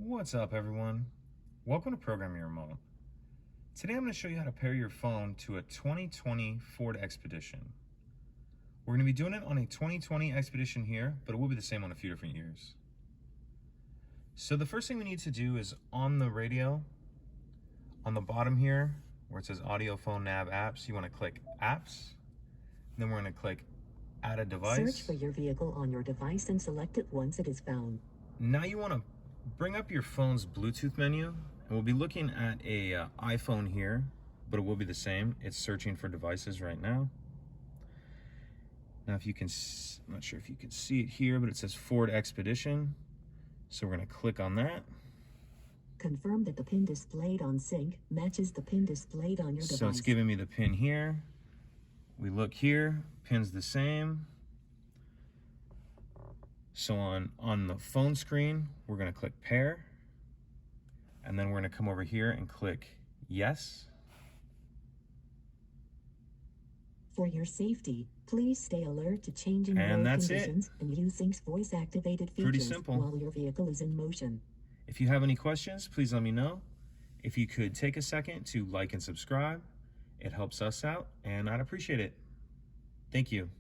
What's up, everyone? Welcome to Program Your Remote. Today I'm going to show you how to pair your phone to a 2020 Ford Expedition. We're going to be doing it on a 2020 Expedition here, but it will be the same on a few different years. So the first thing we need to do is on the radio, on the bottom here, where it says Audio, Phone, Nav, Apps, you want to click Apps. Then we're going to click Add a Device. Search for your vehicle on your device and select it once it is found. Now you want to bring up your phone's Bluetooth menu, and we'll be looking at a iPhone here, but it will be the same. It's searching for devices right now. Now if you can, I'm not sure if you can see it here, but it says Ford Expedition. So we're going to click on that. Confirm that the pin displayed on sync matches the pin displayed on your device. So it's giving me the pin here. We look here, pin's the same. So on the phone screen, we're going to click pair, and then we're going to come over here and click yes. For your safety, please stay alert to changing And road that's conditions and use Sync's voice-activated Pretty features simple. while your vehicle is in motion. If you have any questions, please let me know. If you could take a second to like and subscribe, it helps us out, and I'd appreciate it. Thank you.